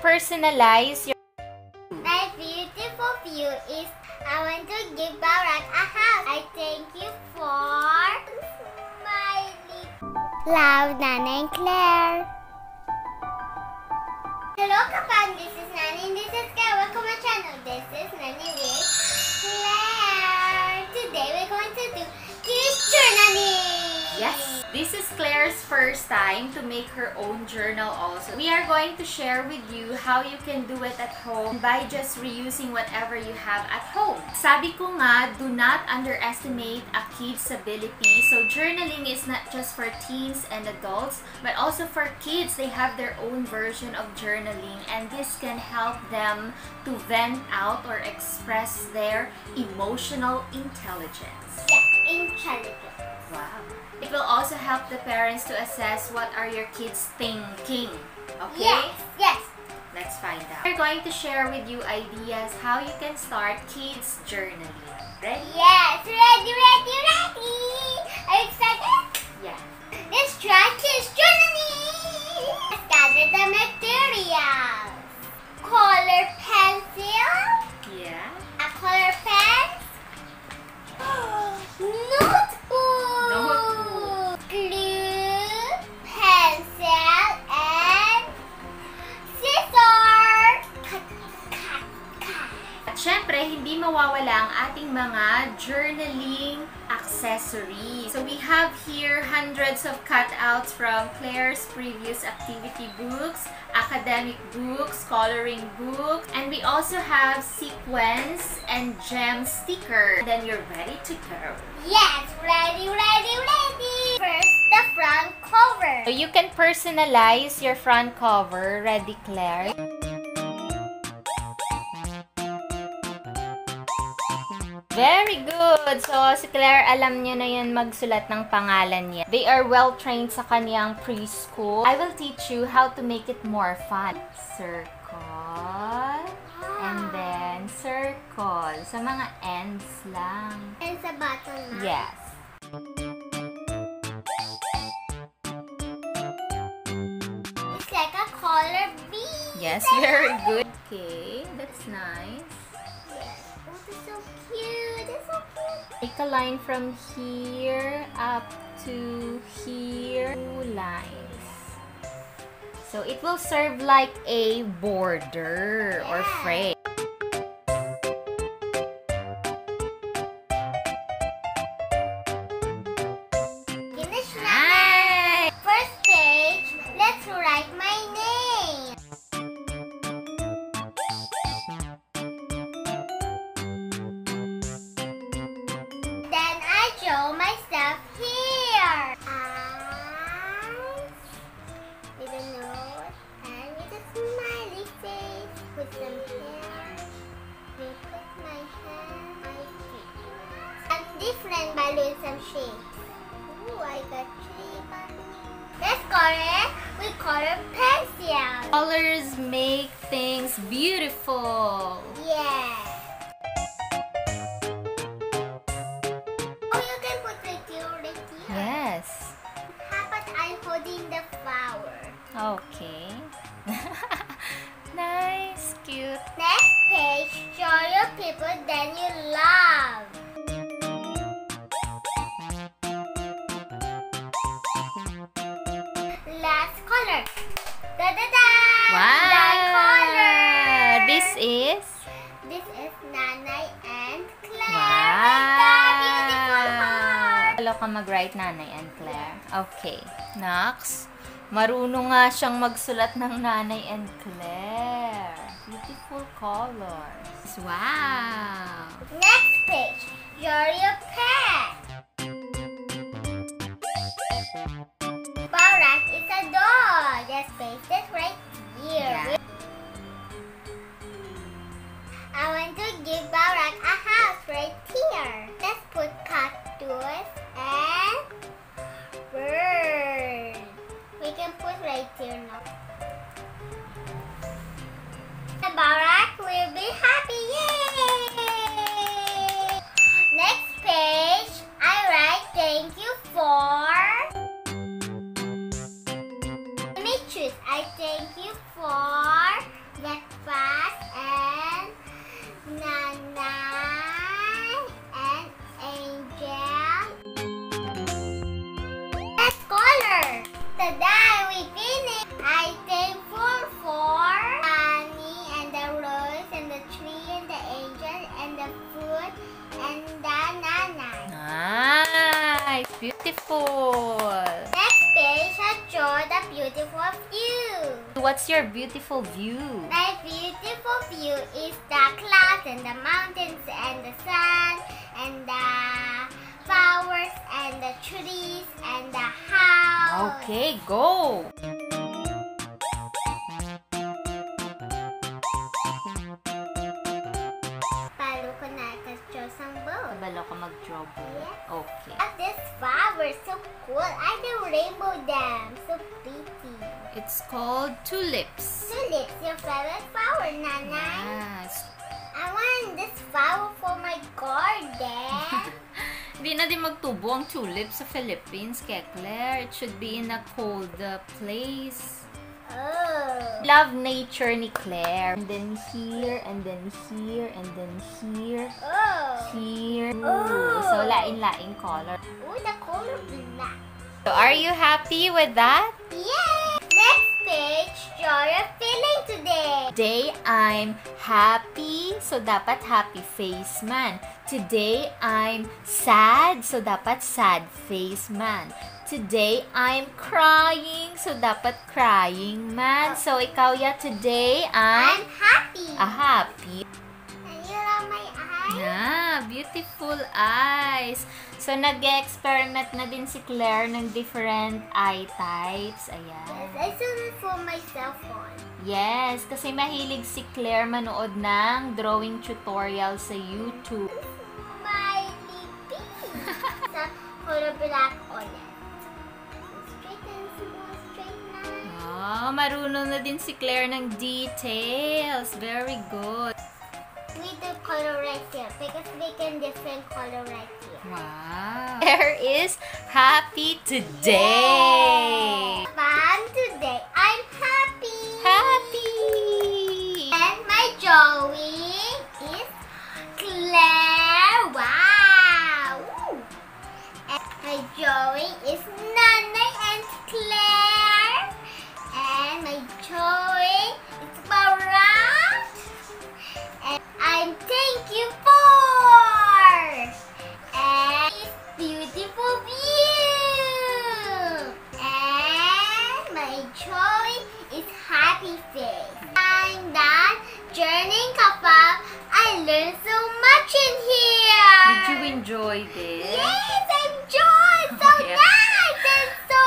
personalize your... My beautiful view is I want to give Barak a house. I thank you for smiling. Love, Nanay and Claire. Hello, KaFam. This is Nanay and this is Claire. Welcome to my channel. This is Nanay with Claire. Today we're going to do kids journaling. Yes, this is Claire's first time to make her own journal also. We are going to share with you how you can do it at home by just reusing whatever you have at home. Sabi ko nga, do not underestimate a kid's ability. So journaling is not just for teens and adults, but also for kids. They have their own version of journaling, and this can help them to vent out or express their emotional intelligence. Yes, intelligence. Wow. It will also help the parents to assess what are your kids thinking. Okay? Yes, yes. Let's find out. We're going to share with you ideas how you can start kids journaling. Ready? Yes, ready. Are you excited? Yeah. Let's try kids journaling. Let's gather the materials. Color pencil. Yeah. A color pen. Notebook. Notebook. Glue, pencil, and scissors. Cut. At syempre, hindi mawawala ang ating mga journaling accessories. So we have here hundreds of cutouts from Claire's previous activity books, academic books, coloring books, and we also have sequins and gem stickers. Then you're ready to go. Yes, ready. First, the front cover. So you can personalize your front cover. Ready, Claire? Very good! So, si Claire, alam niya na yan magsulat ng pangalan niya. They are well-trained sa kaniyang preschool. I will teach you how to make it more fun. Circle. And then, circle. Sa mga ends lang. And sa bottom na. Yes. It's like a color B. Yes, very good. Okay, that's nice. Yes. Oh, that's so cute. That's so cute. Make a line from here up to here. 2 lines. So it will serve like a border or frame. Finish na. First page, let's write my name. Then I draw myself here. Eyes, with a nose, and with a smiley face. With some hair, we put my hand, my feet. And different balloons and shapes. Ooh, I got 3 balloons. Let's color with color pencil. Colors make things beautiful. Yeah. Oh, you can put right here. Yes. How about I'm holding the flower? Okay. Nice, cute. Next page, show your people that you love. Last color. Da-da-da! Wow! The color! This is? This is Nanay and Claire. Wow! The beautiful heart. Hello ka mag-write, Nanay and Claire. Okay. Next. Marunong nga siyang magsulat ng Nanay and Claire. Beautiful colors. Wow! Next page, show your pet. Barak is a dog. Let's paste it right here. Yeah. I want to give Barak a house right here. Let's put cactus and bird. We can put right here now. The Barak will be happy. Yay! Next page, I write thank you for. Let me choose. I thank you for what's your beautiful view? My beautiful view is the clouds and the mountains and the sun and the flowers and the trees and the house. Okay, go! Palo ko na ka-draw some boat. Kabalo ka mag-draw po. Yes. Okay. This flower so cool. I do rainbow them. So pretty. It's called tulips. Tulips, your favorite flower, Nanay. Yes. I want this flower for my garden. Hindi na din magtubo ang tulips sa Philippines, Claire. It should be in a cold place. Oh. Love nature ni Claire. And then here, and then here, and then here. Oh. Here. Oh. So, lain-laing color. Oh, the color black. So, are you happy with that? Yay! Next page, draw your feeling today. Today, I'm happy. So, dapat happy face man. Today, I'm sad. So, dapat sad face man. Today, I'm crying. So, dapat crying man. So, ikaw ya, today, I'm happy. happy. And you love my eyes? Yeah, beautiful eyes. So, nag-experiment na din si Claire ng different eye types. Ayan. Yes, I saw it for my cell phone. Yes, kasi mahilig si Claire manood ng drawing tutorial sa YouTube. Smiley bee. Sa color black ulit. Straight and small, straight line. Oh, marunong na din si Claire ng details. Very good. We do color right here because we can different color right here. Wow. Claire is happy today. Fun today. I'm happy. Happy. And my drawing is Claire. Wow. Woo. And my drawing is Nanay and Claire. And my drawing is Batang. And I'm thank you for. And it's beautiful view. And my drawing is happy face. I'm done journeying KaFam. I learned so much in here. Did you enjoy this? Yes, I enjoyed. So Yeah. nice and so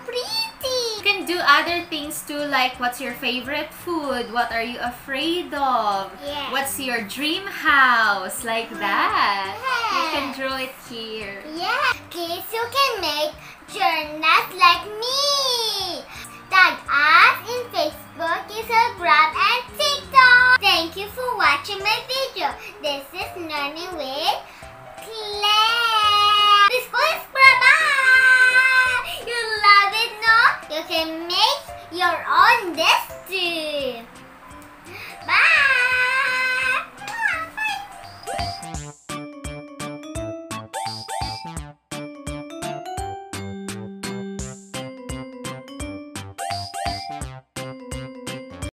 pretty. You can do other things too, like what's your favorite food? What are you afraid of? Yes. What's your dream house? Like that. You Yes. can draw it here. Yeah, kids, you can make journals like me. Tag us in Facebook, Isang